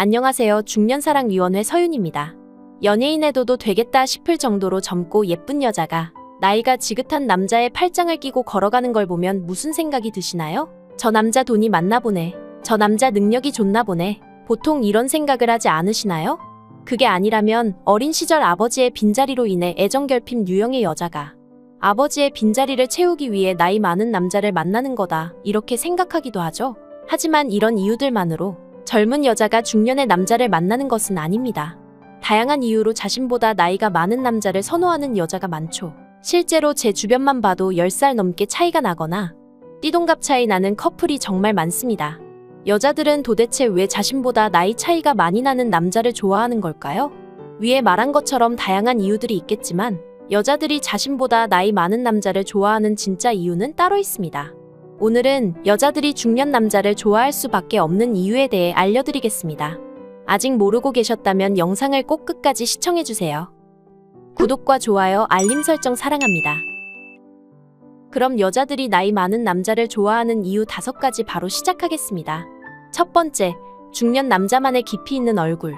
안녕하세요. 중년사랑위원회 서윤입니다. 연예인해도 되겠다 싶을 정도로 젊고 예쁜 여자가 나이가 지긋한 남자의 팔짱을 끼고 걸어가는 걸 보면 무슨 생각이 드시나요? 저 남자 돈이 많나 보네. 저 남자 능력이 좋나 보네. 보통 이런 생각을 하지 않으시나요? 그게 아니라면 어린 시절 아버지의 빈자리로 인해 애정결핍 유형의 여자가 아버지의 빈자리를 채우기 위해 나이 많은 남자를 만나는 거다, 이렇게 생각하기도 하죠. 하지만 이런 이유들만으로 젊은 여자가 중년의 남자를 만나는 것은 아닙니다. 다양한 이유로 자신보다 나이가 많은 남자를 선호하는 여자가 많죠. 실제로 제 주변만 봐도 10살 넘게 차이가 나거나 띠동갑 차이 나는 커플이 정말 많습니다. 여자들은 도대체 왜 자신보다 나이 차이가 많이 나는 남자를 좋아하는 걸까요? 위에 말한 것처럼 다양한 이유들이 있겠지만 여자들이 자신보다 나이 많은 남자를 좋아하는 진짜 이유는 따로 있습니다. 오늘은 여자들이 중년 남자를 좋아할 수밖에 없는 이유에 대해 알려드리겠습니다. 아직 모르고 계셨다면 영상을 꼭 끝까지 시청해주세요. 구독과 좋아요, 알림 설정 사랑합니다. 그럼 여자들이 나이 많은 남자를 좋아하는 이유 5가지 바로 시작하겠습니다. 첫 번째, 중년 남자만의 깊이 있는 얼굴.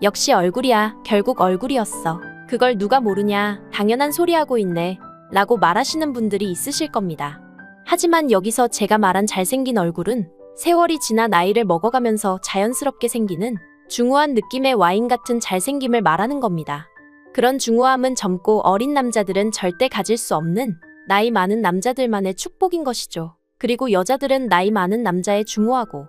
역시 얼굴이야, 결국 얼굴이었어. 그걸 누가 모르냐, 당연한 소리 하고 있네 라고 말하시는 분들이 있으실 겁니다. 하지만 여기서 제가 말한 잘생긴 얼굴은 세월이 지나 나이를 먹어가면서 자연스럽게 생기는 중후한 느낌의 와인 같은 잘생김을 말하는 겁니다. 그런 중후함은 젊고 어린 남자들은 절대 가질 수 없는 나이 많은 남자들만의 축복인 것이죠. 그리고 여자들은 나이 많은 남자의 중후하고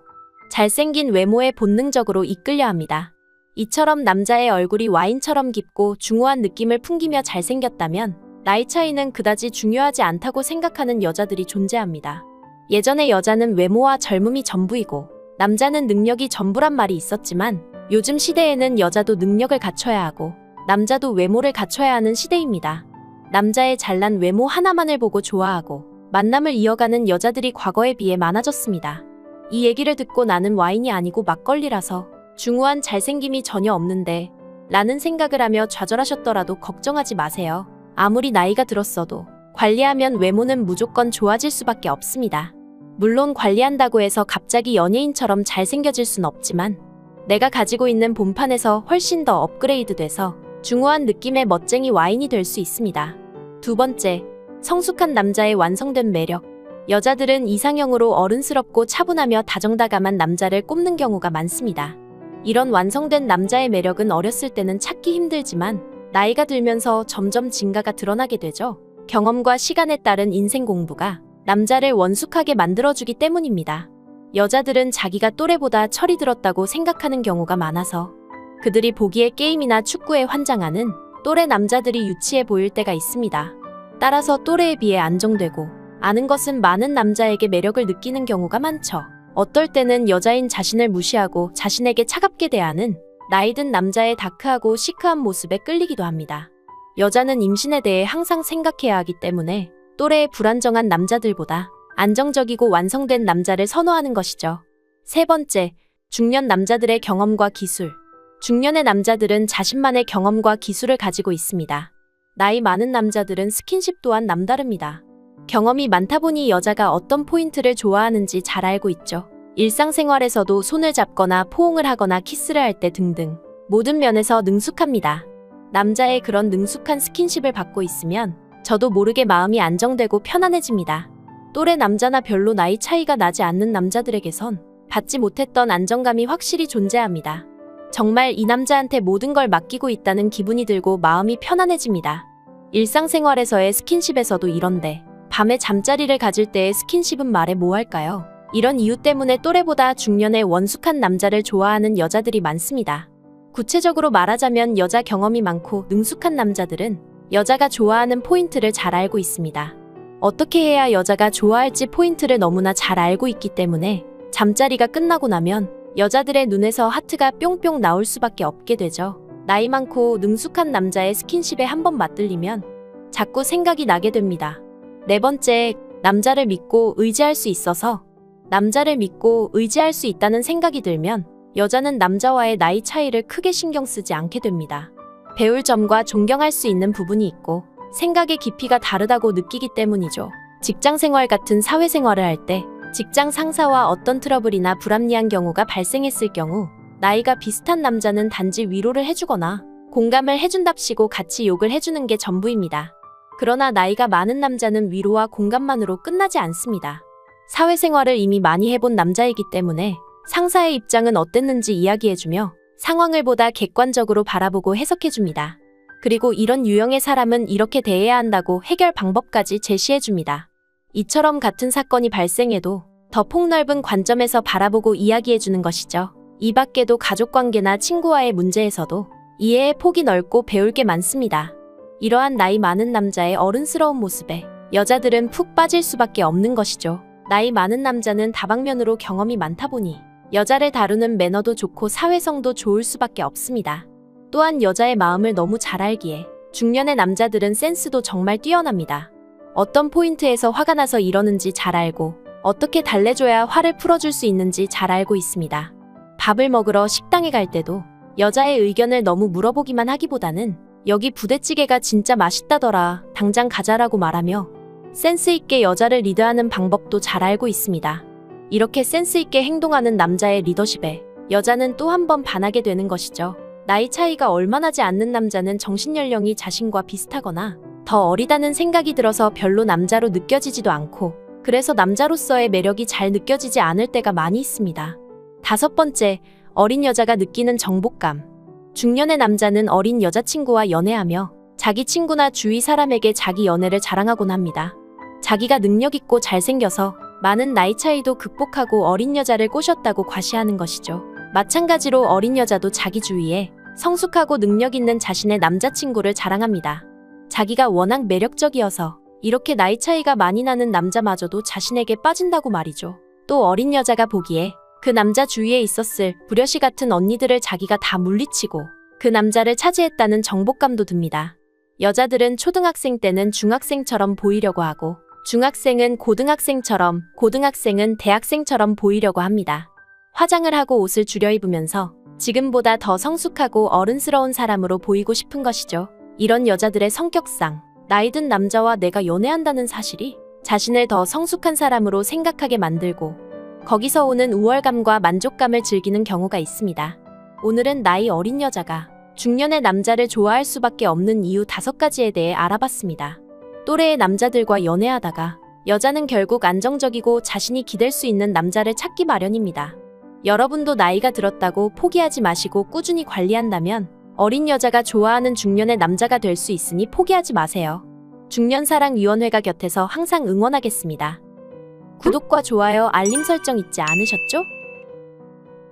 잘생긴 외모에 본능적으로 이끌려 합니다. 이처럼 남자의 얼굴이 와인처럼 깊고 중후한 느낌을 풍기며 잘생겼다면 나이 차이는 그다지 중요하지 않다고 생각하는 여자들이 존재합니다. 예전에 여자는 외모와 젊음이 전부이고 남자는 능력이 전부란 말이 있었지만 요즘 시대에는 여자도 능력을 갖춰야 하고 남자도 외모를 갖춰야 하는 시대입니다. 남자의 잘난 외모 하나만을 보고 좋아하고 만남을 이어가는 여자들이 과거에 비해 많아졌습니다. 이 얘기를 듣고 나는 와인이 아니고 막걸리라서 중후한 잘생김이 전혀 없는데 라는 생각을 하며 좌절하셨더라도 걱정하지 마세요. 아무리 나이가 들었어도 관리하면 외모는 무조건 좋아질 수밖에 없습니다. 물론 관리한다고 해서 갑자기 연예인처럼 잘생겨질 순 없지만 내가 가지고 있는 본판에서 훨씬 더 업그레이드 돼서 중후한 느낌의 멋쟁이 와인이 될 수 있습니다. 두 번째, 성숙한 남자의 완성된 매력. 여자들은 이상형으로 어른스럽고 차분하며 다정다감한 남자를 꼽는 경우가 많습니다. 이런 완성된 남자의 매력은 어렸을 때는 찾기 힘들지만 나이가 들면서 점점 진가가 드러나게 되죠. 경험과 시간에 따른 인생 공부가 남자를 원숙하게 만들어주기 때문입니다. 여자들은 자기가 또래보다 철이 들었다고 생각하는 경우가 많아서 그들이 보기에 게임이나 축구에 환장하는 또래 남자들이 유치해 보일 때가 있습니다. 따라서 또래에 비해 안정되고 아는 것은 많은 남자에게 매력을 느끼는 경우가 많죠. 어떨 때는 여자인 자신을 무시하고 자신에게 차갑게 대하는 나이 든 남자의 다크하고 시크한 모습에 끌리기도 합니다. 여자는 임신에 대해 항상 생각해야 하기 때문에 또래의 불안정한 남자들보다 안정적이고 완성된 남자를 선호하는 것이죠. 세 번째, 중년 남자들의 경험과 기술. 중년의 남자들은 자신만의 경험과 기술을 가지고 있습니다. 나이 많은 남자들은 스킨십 또한 남다릅니다. 경험이 많다 보니 여자가 어떤 포인트를 좋아하는지 잘 알고 있죠. 일상생활에서도 손을 잡거나 포옹을 하거나 키스를 할 때 등등 모든 면에서 능숙합니다. 남자의 그런 능숙한 스킨십을 받고 있으면 저도 모르게 마음이 안정되고 편안해집니다. 또래 남자나 별로 나이 차이가 나지 않는 남자들에게선 받지 못했던 안정감이 확실히 존재합니다. 정말 이 남자한테 모든 걸 맡기고 있다는 기분이 들고 마음이 편안해집니다. 일상생활에서의 스킨십에서도 이런데 밤에 잠자리를 가질 때의 스킨십은 말해 뭐할까요? 이런 이유 때문에 또래보다 중년의 원숙한 남자를 좋아하는 여자들이 많습니다. 구체적으로 말하자면 여자 경험이 많고 능숙한 남자들은 여자가 좋아하는 포인트를 잘 알고 있습니다. 어떻게 해야 여자가 좋아할지 포인트를 너무나 잘 알고 있기 때문에 잠자리가 끝나고 나면 여자들의 눈에서 하트가 뿅뿅 나올 수밖에 없게 되죠. 나이 많고 능숙한 남자의 스킨십에 한번 맞들리면 자꾸 생각이 나게 됩니다. 네 번째, 남자를 믿고 의지할 수 있어서. 남자를 믿고 의지할 수 있다는 생각이 들면 여자는 남자와의 나이 차이를 크게 신경 쓰지 않게 됩니다. 배울 점과 존경할 수 있는 부분이 있고 생각의 깊이가 다르다고 느끼기 때문이죠. 직장생활 같은 사회생활을 할 때 직장 상사와 어떤 트러블이나 불합리한 경우가 발생했을 경우 나이가 비슷한 남자는 단지 위로를 해주거나 공감을 해준답시고 같이 욕을 해주는 게 전부입니다. 그러나 나이가 많은 남자는 위로와 공감만으로 끝나지 않습니다. 사회생활을 이미 많이 해본 남자이기 때문에 상사의 입장은 어땠는지 이야기해주며 상황을 보다 객관적으로 바라보고 해석해줍니다. 그리고 이런 유형의 사람은 이렇게 대해야 한다고 해결 방법까지 제시해줍니다. 이처럼 같은 사건이 발생해도 더 폭넓은 관점에서 바라보고 이야기해주는 것이죠. 이 밖에도 가족관계나 친구와의 문제에서도 이해의 폭이 넓고 배울 게 많습니다. 이러한 나이 많은 남자의 어른스러운 모습에 여자들은 푹 빠질 수밖에 없는 것이죠. 나이 많은 남자는 다방면으로 경험이 많다 보니 여자를 다루는 매너도 좋고 사회성도 좋을 수밖에 없습니다. 또한 여자의 마음을 너무 잘 알기에 중년의 남자들은 센스도 정말 뛰어납니다. 어떤 포인트에서 화가 나서 이러는지 잘 알고 어떻게 달래줘야 화를 풀어줄 수 있는지 잘 알고 있습니다. 밥을 먹으러 식당에 갈 때도 여자의 의견을 너무 물어보기만 하기보다는 여기 부대찌개가 진짜 맛있다더라, 당장 가자라고 말하며 센스 있게 여자를 리드하는 방법도 잘 알고 있습니다. 이렇게 센스 있게 행동하는 남자의 리더십에 여자는 또 한 번 반하게 되는 것이죠. 나이 차이가 얼마 나지 않는 남자는 정신연령이 자신과 비슷하거나 더 어리다는 생각이 들어서 별로 남자로 느껴지지도 않고 그래서 남자로서의 매력이 잘 느껴지지 않을 때가 많이 있습니다. 5번째, 어린 여자가 느끼는 정복감. 중년의 남자는 어린 여자친구와 연애하며 자기 친구나 주위 사람에게 자기 연애를 자랑하곤 합니다. 자기가 능력 있고 잘생겨서 많은 나이 차이도 극복하고 어린 여자를 꼬셨다고 과시하는 것이죠. 마찬가지로 어린 여자도 자기 주위에 성숙하고 능력 있는 자신의 남자친구를 자랑합니다. 자기가 워낙 매력적이어서 이렇게 나이 차이가 많이 나는 남자마저도 자신에게 빠진다고 말이죠. 또 어린 여자가 보기에 그 남자 주위에 있었을 부려시 같은 언니들을 자기가 다 물리치고 그 남자를 차지했다는 정복감도 듭니다. 여자들은 초등학생 때는 중학생처럼 보이려고 하고 중학생은 고등학생처럼, 고등학생은 대학생처럼 보이려고 합니다. 화장을 하고 옷을 줄여 입으면서 지금보다 더 성숙하고 어른스러운 사람으로 보이고 싶은 것이죠. 이런 여자들의 성격상 나이 든 남자와 내가 연애한다는 사실이 자신을 더 성숙한 사람으로 생각하게 만들고 거기서 오는 우월감과 만족감을 즐기는 경우가 있습니다. 오늘은 나이 어린 여자가 중년의 남자를 좋아할 수밖에 없는 이유 5가지에 대해 알아봤습니다. 또래의 남자들과 연애하다가 여자는 결국 안정적이고 자신이 기댈 수 있는 남자를 찾기 마련입니다. 여러분도 나이가 들었다고 포기하지 마시고 꾸준히 관리한다면 어린 여자가 좋아하는 중년의 남자가 될 수 있으니 포기하지 마세요. 중년사랑위원회가 곁에서 항상 응원하겠습니다. 구독과 좋아요, 알림 설정 잊지 않으셨죠?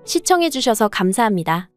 시청해주셔서 감사합니다.